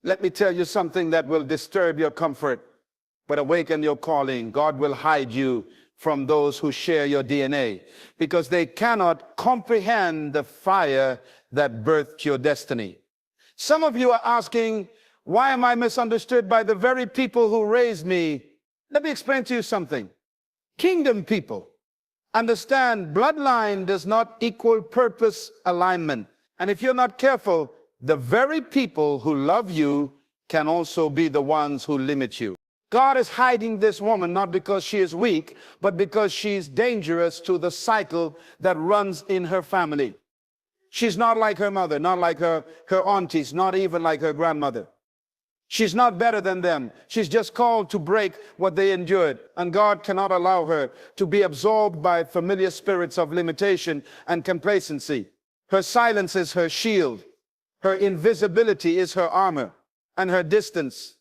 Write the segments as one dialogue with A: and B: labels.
A: Let me tell you something that will disturb your comfort, but awaken your calling. God will hide you from those who share your DNA because they cannot comprehend the fire that birthed your destiny. Some of you are asking, why am I misunderstood by the very people who raised me? Let me explain to you something. Kingdom people understand bloodline does not equal purpose alignment. And if you're not careful, the very people who love you can also be the ones who limit you. God is hiding this woman not because she is weak, but because she's dangerous to the cycle that runs in her family. She's not like her mother, not like her aunties, not even like her grandmother. She's not better than them. She's just called to break what they endured. And God cannot allow her to be absorbed by familiar spirits of limitation and complacency. Her silence is her shield. Her invisibility is her armor, and her distance.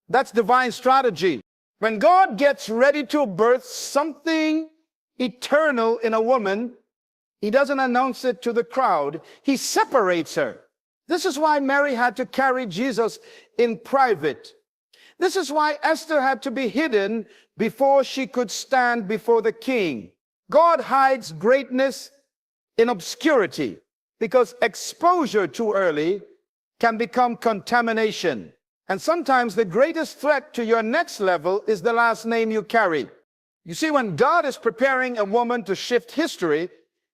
A: That's divine strategy. When God gets ready to birth something eternal in a woman, he doesn't announce it to the crowd. He separates her. This is why Mary had to carry Jesus in private. This is why Esther had to be hidden before she could stand before the king. God hides greatness in obscurity because exposure too early can become contamination. And sometimes the greatest threat to your next level is the last name you carry. You see, when God is preparing a woman to shift history,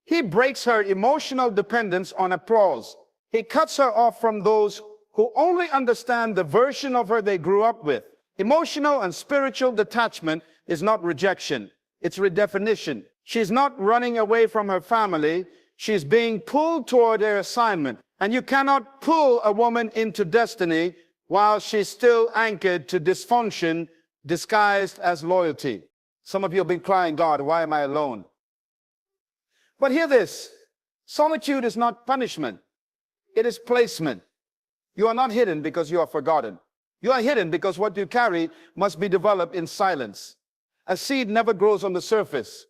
A: he breaks her emotional dependence on applause. He cuts her off from those who only understand the version of her they grew up with. Emotional and spiritual detachment is not rejection, it's redefinition. She's not running away from her family, she's being pulled toward her assignment. And you cannot pull a woman into destiny while she's still anchored to dysfunction disguised as loyalty. Some of you have been crying, God, why am I alone? But hear this, solitude is not punishment, it is placement. You are not hidden because you are forgotten. You are hidden because what you carry must be developed in silence. A seed never grows on the surface,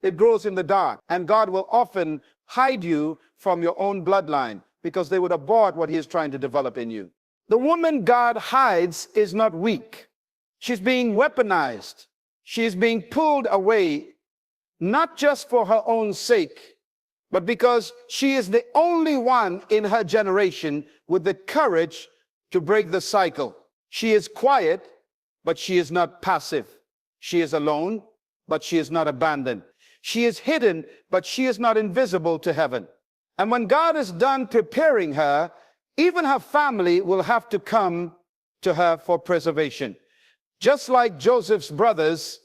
A: it grows in the dark. And God will often hide you from your own bloodline because they would abort what he is trying to develop in you. The woman God hides is not weak. She's being weaponized. She's being pulled away, not just for her own sake, but because she is the only one in her generation with the courage to break the cycle. She is quiet, but she is not passive. She is alone, but she is not abandoned. She is hidden, but she is not invisible to heaven. And when God is done preparing her, even her family will have to come to her for preservation. Just like Joseph's brothers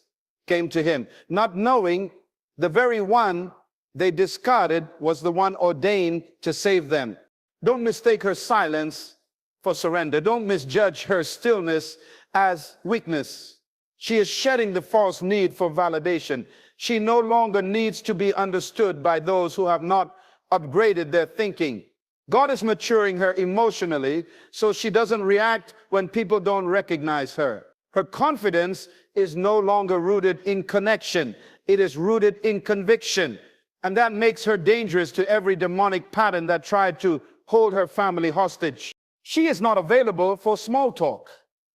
A: came to him, not knowing the very one they discarded was the one ordained to save them. Don't mistake her silence for surrender. Don't misjudge her stillness as weakness. She is shedding the false need for validation. She no longer needs to be understood by those who have not upgraded their thinking. God is maturing her emotionally so she doesn't react when people don't recognize her. Her confidence is no longer rooted in connection. It is rooted in conviction. And that makes her dangerous to every demonic pattern that tried to hold her family hostage. She is not available for small talk.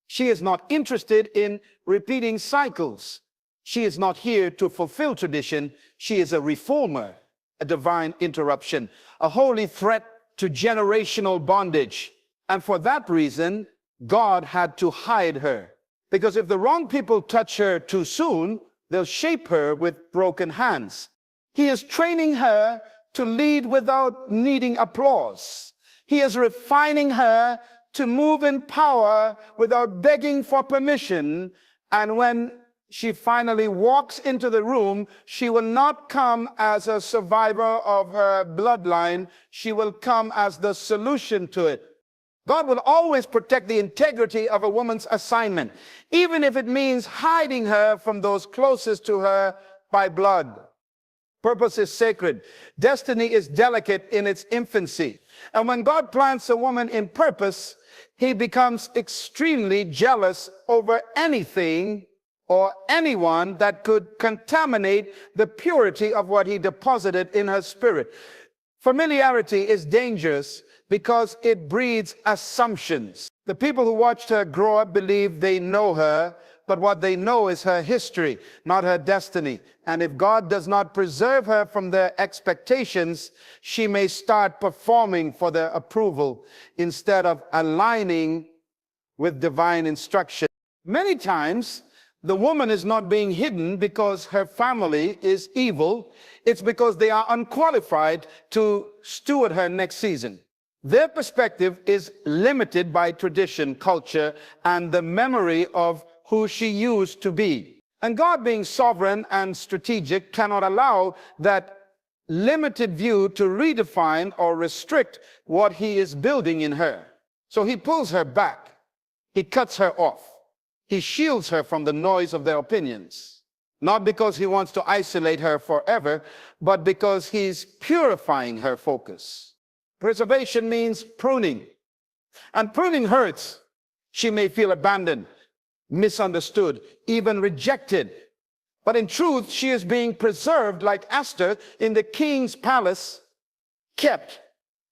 A: She is not interested in repeating cycles. She is not here to fulfill tradition. She is a reformer, a divine interruption, a holy threat to generational bondage. And for that reason, God had to hide her. Because if the wrong people touch her too soon, they'll shape her with broken hands. He is training her to lead without needing applause. He is refining her to move in power without begging for permission. And when she finally walks into the room, she will not come as a survivor of her bloodline. She will come as the solution to it. God will always protect the integrity of a woman's assignment, even if it means hiding her from those closest to her by blood. Purpose is sacred. Destiny is delicate in its infancy. And when God plants a woman in purpose, he becomes extremely jealous over anything or anyone that could contaminate the purity of what he deposited in her spirit. Familiarity is dangerous because it breeds assumptions. The people who watched her grow up believe they know her, but what they know is her history, not her destiny. And if God does not preserve her from their expectations, she may start performing for their approval instead of aligning with divine instruction. Many times, the woman is not being hidden because her family is evil. It's because they are unqualified to steward her next season. Their perspective is limited by tradition, culture, and the memory of who she used to be. And God, being sovereign and strategic, cannot allow that limited view to redefine or restrict what he is building in her. So he pulls her back. He cuts her off. He shields her from the noise of their opinions. Not because he wants to isolate her forever, but because he's purifying her focus. Preservation means pruning. And pruning hurts. She may feel abandoned, misunderstood, even rejected. But in truth, she is being preserved like Esther in the king's palace, kept,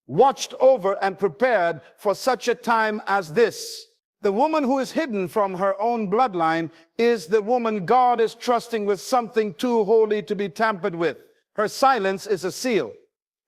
A: watched over, and prepared for such a time as this. The woman who is hidden from her own bloodline is the woman God is trusting with something too holy to be tampered with. Her silence is a seal.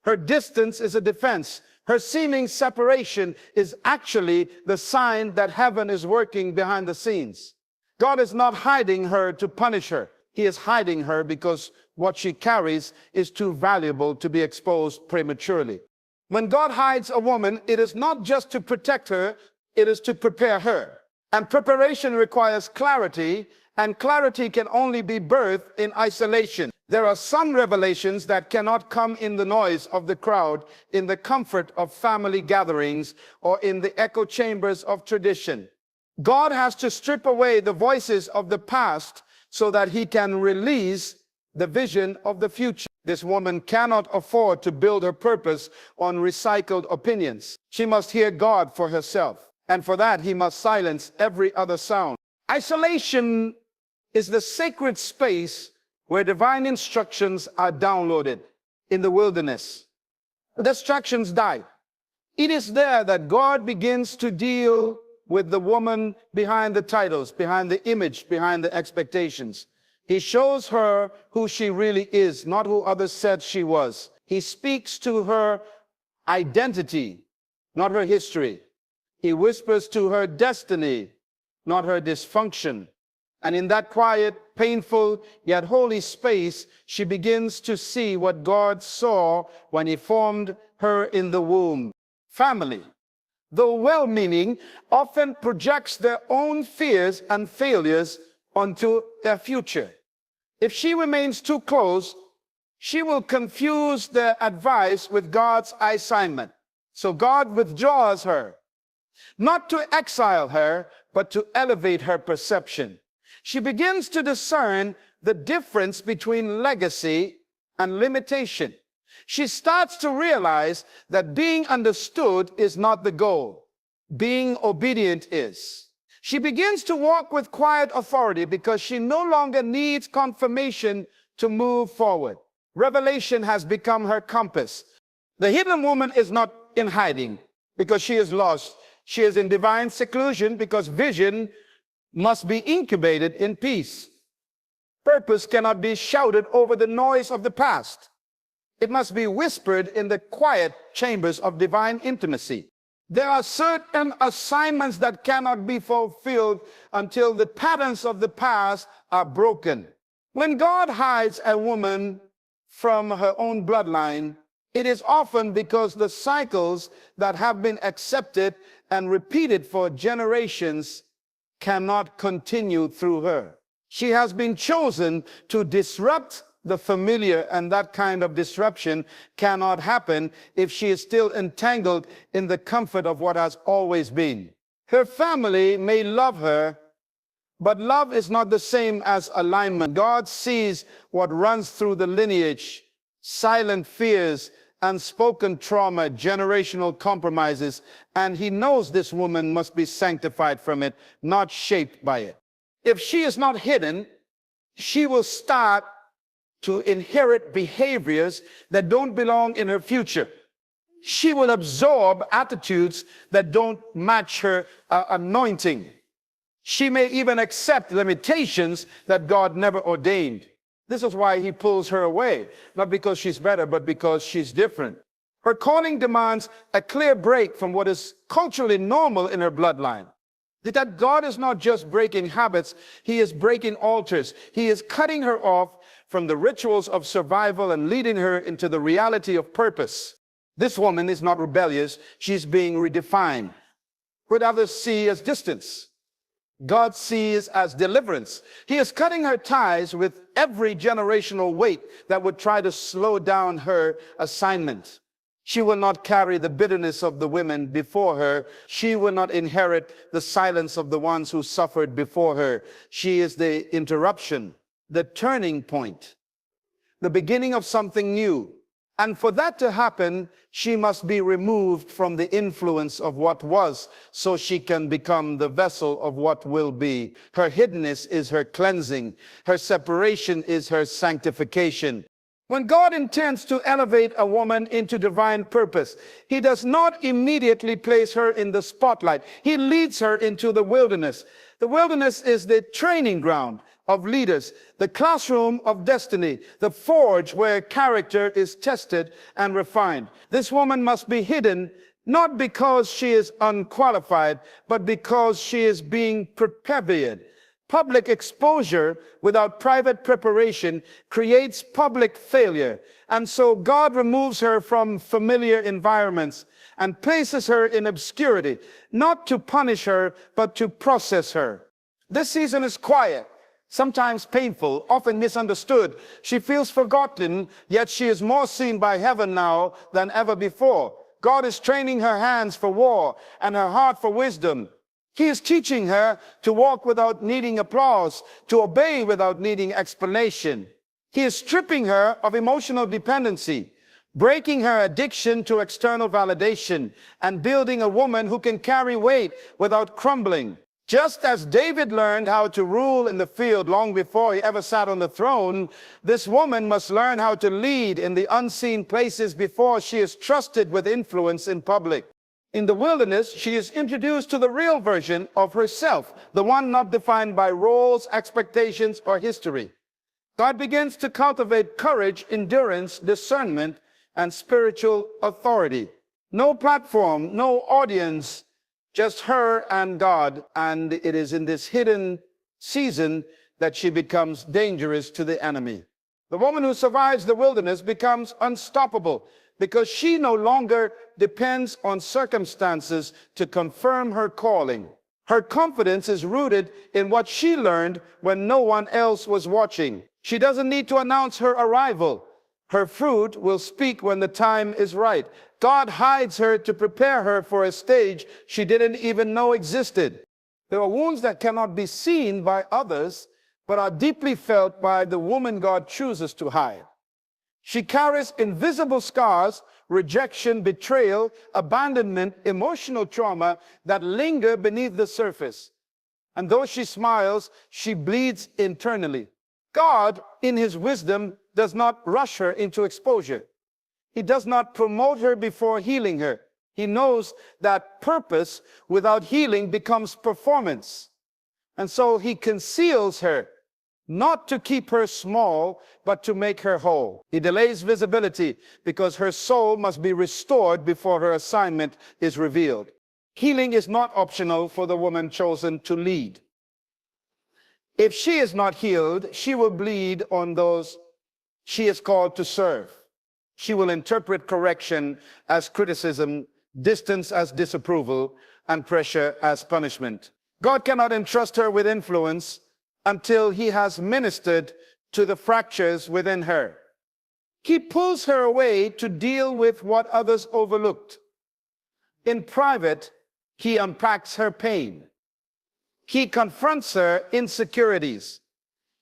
A: Her distance is a defense. Her seeming separation is actually the sign that heaven is working behind the scenes. God is not hiding her to punish her. He is hiding her because what she carries is too valuable to be exposed prematurely. When God hides a woman, it is not just to protect her, it is to prepare her. And preparation requires clarity, and clarity can only be birthed in isolation. There are some revelations that cannot come in the noise of the crowd, in the comfort of family gatherings, or in the echo chambers of tradition. God has to strip away the voices of the past so that he can release the vision of the future. This woman cannot afford to build her purpose on recycled opinions. She must hear God for herself. And for that, he must silence every other sound. Isolation is the sacred space where divine instructions are downloaded in the wilderness. Distractions die. It is there that God begins to deal with the woman behind the titles, behind the image, behind the expectations. He shows her who she really is, not who others said she was. He speaks to her identity, not her history. He whispers to her destiny, not her dysfunction. And in that quiet, painful, yet holy space, she begins to see what God saw when he formed her in the womb. Family, though well-meaning, often projects their own fears and failures onto their future. If she remains too close, she will confuse their advice with God's assignment. So God withdraws her, not to exile her, but to elevate her perception. She begins to discern the difference between legacy and limitation. She starts to realize that being understood is not the goal. Being obedient is. She begins to walk with quiet authority because she no longer needs confirmation to move forward. Revelation has become her compass. The hidden woman is not in hiding because she is lost. She is in divine seclusion because vision must be incubated in peace. Purpose cannot be shouted over the noise of the past. It must be whispered in the quiet chambers of divine intimacy. There are certain assignments that cannot be fulfilled until the patterns of the past are broken. When God hides a woman from her own bloodline, it is often because the cycles that have been accepted and repeated for generations cannot continue through her. She has been chosen to disrupt the familiar, and that kind of disruption cannot happen if she is still entangled in the comfort of what has always been. Her family may love her, but love is not the same as alignment. God sees what runs through the lineage, silent fears, unspoken trauma, generational compromises, and he knows this woman must be sanctified from it, not shaped by it. If she is not hidden, she will start to inherit behaviors that don't belong in her future. She will absorb attitudes that don't match her anointing. She may even accept limitations that God never ordained. This is why he pulls her away, not because she's better, but because she's different. Her calling demands a clear break from what is culturally normal in her bloodline. That God is not just breaking habits, he is breaking altars. He is cutting her off from the rituals of survival and leading her into the reality of purpose. This woman is not rebellious, she's being redefined. What others see as distance, God sees as deliverance. He is cutting her ties with every generational weight that would try to slow down her assignment. She will not carry the bitterness of the women before her. She will not inherit the silence of the ones who suffered before her. She is the interruption, the turning point, the beginning of something new. And for that to happen, she must be removed from the influence of what was, so she can become the vessel of what will be. Her hiddenness is her cleansing. Her separation is her sanctification. When God intends to elevate a woman into divine purpose, he does not immediately place her in the spotlight. He leads her into the wilderness. The wilderness is the training ground of leaders, the classroom of destiny, the forge where character is tested and refined. This woman must be hidden, not because she is unqualified, but because she is being prepared. Public exposure without private preparation creates public failure. And so God removes her from familiar environments and places her in obscurity, not to punish her, but to process her. This season is quiet, sometimes painful, often misunderstood. She feels forgotten, yet she is more seen by heaven now than ever before. God is training her hands for war and her heart for wisdom. He is teaching her to walk without needing applause, to obey without needing explanation. He is stripping her of emotional dependency, breaking her addiction to external validation, and building a woman who can carry weight without crumbling. Just as David learned how to rule in the field long before he ever sat on the throne, this woman must learn how to lead in the unseen places before she is trusted with influence in public. In the wilderness, she is introduced to the real version of herself, the one not defined by roles, expectations, or history. God begins to cultivate courage, endurance, discernment, and spiritual authority. No platform, no audience, just her and God. And it is in this hidden season that she becomes dangerous to the enemy. The woman who survives the wilderness becomes unstoppable because she no longer depends on circumstances to confirm her calling. Her confidence is rooted in what she learned when no one else was watching. She doesn't need to announce her arrival. Her fruit will speak when the time is right. God hides her to prepare her for a stage she didn't even know existed. There are wounds that cannot be seen by others, but are deeply felt by the woman God chooses to hide. She carries invisible scars, rejection, betrayal, abandonment, emotional trauma that linger beneath the surface. And though she smiles, she bleeds internally. God, in his wisdom, does not rush her into exposure. He does not promote her before healing her. He knows that purpose without healing becomes performance. And so he conceals her, not to keep her small, but to make her whole. He delays visibility because her soul must be restored before her assignment is revealed. Healing is not optional for the woman chosen to lead. If she is not healed, she will bleed on those she is called to serve. She will interpret correction as criticism, distance as disapproval, and pressure as punishment. God cannot entrust her with influence until he has ministered to the fractures within her. He pulls her away to deal with what others overlooked. In private, he unpacks her pain. He confronts her insecurities.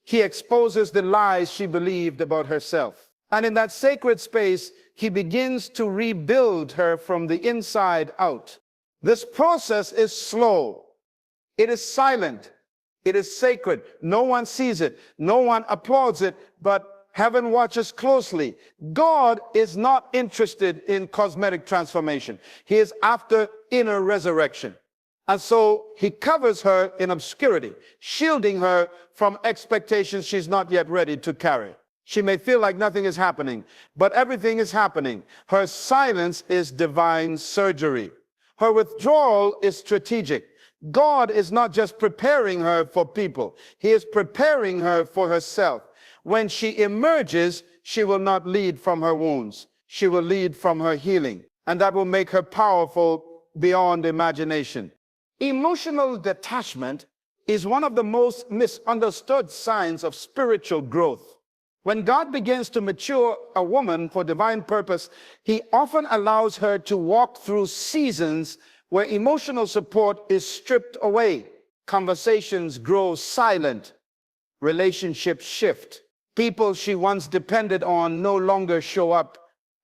A: He exposes the lies she believed about herself. And in that sacred space, he begins to rebuild her from the inside out. This process is slow. It is silent. It is sacred. No one sees it. No one applauds it, but Heaven watches closely. God is not interested in cosmetic transformation. He is after inner resurrection. And so he covers her in obscurity, shielding her from expectations she's not yet ready to carry. She may feel like nothing is happening, but everything is happening. Her silence is divine surgery. Her withdrawal is strategic. God is not just preparing her for people. He is preparing her for herself. When she emerges, she will not lead from her wounds. She will lead from her healing. And that will make her powerful beyond imagination. Emotional detachment is one of the most misunderstood signs of spiritual growth. When God begins to mature a woman for divine purpose, he often allows her to walk through seasons where emotional support is stripped away. Conversations grow silent. Relationships shift. People she once depended on no longer show up.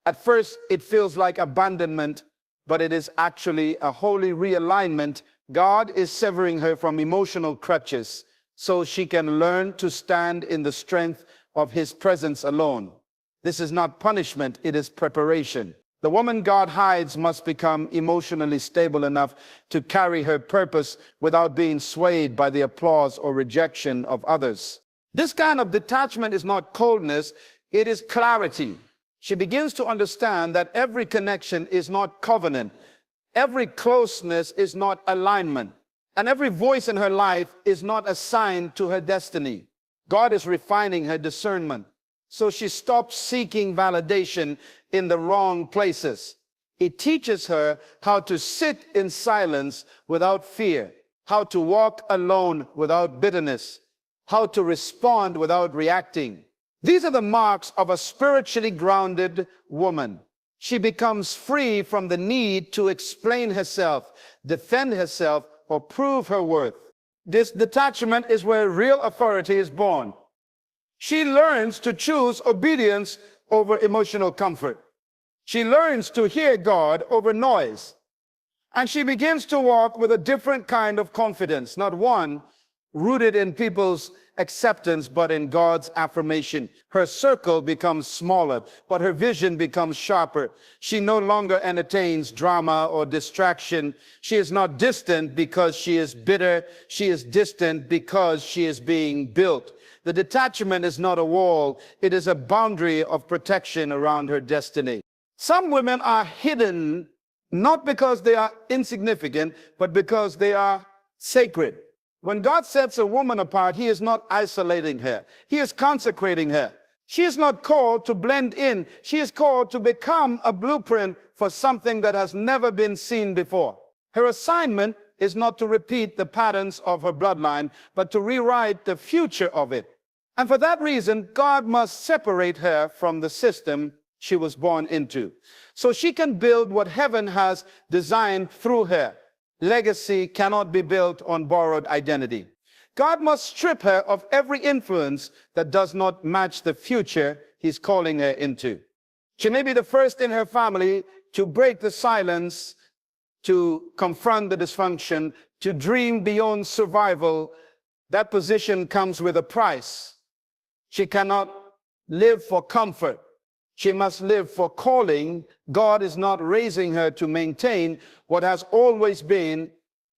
A: At first, it feels like abandonment, but it is actually a holy realignment. God is severing her from emotional crutches so she can learn to stand in the strength of his presence alone. This is not punishment, it is preparation. The woman God hides must become emotionally stable enough to carry her purpose without being swayed by the applause or rejection of others. This kind of detachment is not coldness, it is clarity. She begins to understand that every connection is not covenant. Every closeness is not alignment, and every voice in her life is not assigned to her destiny. God is refining her discernment, so she stops seeking validation in the wrong places. He teaches her how to sit in silence without fear, how to walk alone without bitterness, how to respond without reacting. These are the marks of a spiritually grounded woman. She becomes free from the need to explain herself, defend herself, or prove her worth. This detachment is where real authority is born. She learns to choose obedience over emotional comfort. She learns to hear God over noise. And she begins to walk with a different kind of confidence, not one rooted in people's acceptance, but in God's affirmation. Her circle becomes smaller, but her vision becomes sharper. She no longer entertains drama or distraction. She is not distant because she is bitter. She is distant because she is being built. The detachment is not a wall. It is a boundary of protection around her destiny. Some women are hidden not because they are insignificant, but because they are sacred. When God sets a woman apart, he is not isolating her. He is consecrating her. She is not called to blend in. She is called to become a blueprint for something that has never been seen before. Her assignment is not to repeat the patterns of her bloodline, but to rewrite the future of it. And for that reason, God must separate her from the system she was born into, so she can build what heaven has designed through her. Legacy cannot be built on borrowed identity. God must strip her of every influence that does not match the future he's calling her into. She may be the first in her family to break the silence, to confront the dysfunction, to dream beyond survival. That position comes with a price. She cannot live for comfort. She must live for calling. God is not raising her to maintain what has always been.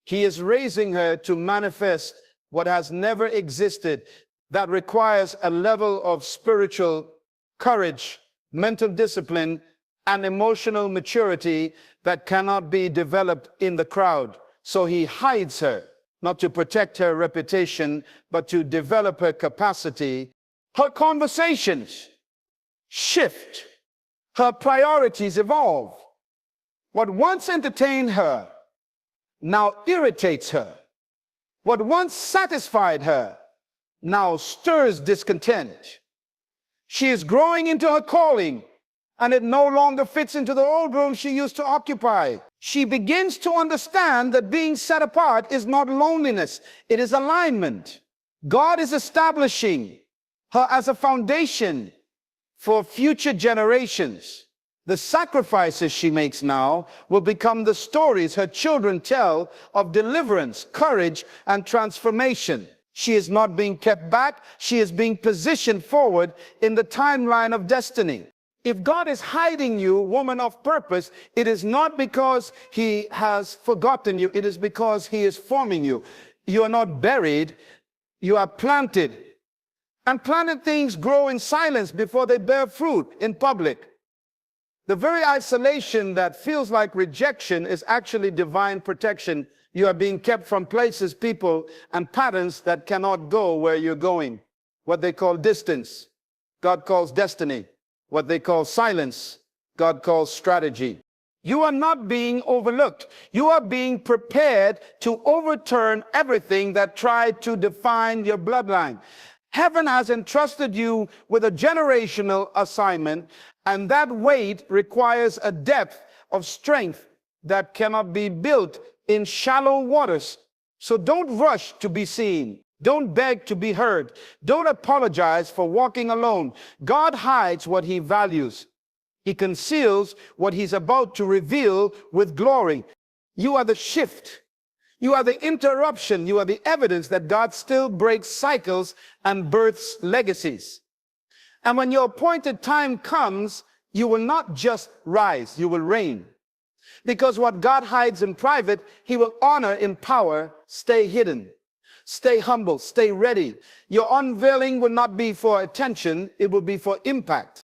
A: He is raising her to manifest what has never existed. That requires a level of spiritual courage, mental discipline, and emotional maturity that cannot be developed in the crowd. So he hides her, not to protect her reputation, but to develop her capacity. Her conversations shift. Her priorities evolve. What once entertained her now irritates her. What once satisfied her now stirs discontent. She is growing into her calling, and it no longer fits into the old room she used to occupy. She begins to understand that being set apart is not loneliness, it is alignment. God is establishing her as a foundation for future generations. The sacrifices she makes now will become the stories her children tell of deliverance, courage, and transformation. She is not being kept back. She is being positioned forward in the timeline of destiny. If God is hiding you, woman of purpose, it is not because he has forgotten you. It is because he is forming you. You are not buried. You are planted. And planted things grow in silence before they bear fruit in public. The very isolation that feels like rejection is actually divine protection. You are being kept from places, people, and patterns that cannot go where you're going. What they call distance, God calls destiny. What they call silence, God calls strategy. You are not being overlooked. You are being prepared to overturn everything that tried to define your bloodline. Heaven has entrusted you with a generational assignment, and that weight requires a depth of strength that cannot be built in shallow waters. So don't rush to be seen. Don't beg to be heard. Don't apologize for walking alone. God hides what he values. He conceals what he's about to reveal with glory. You are the shift. You are the interruption. You are the evidence that God still breaks cycles and births legacies. And when your appointed time comes, you will not just rise, you will reign. Because what God hides in private, he will honor in power. Stay hidden. Stay humble, stay ready. Your unveiling will not be for attention, it will be for impact.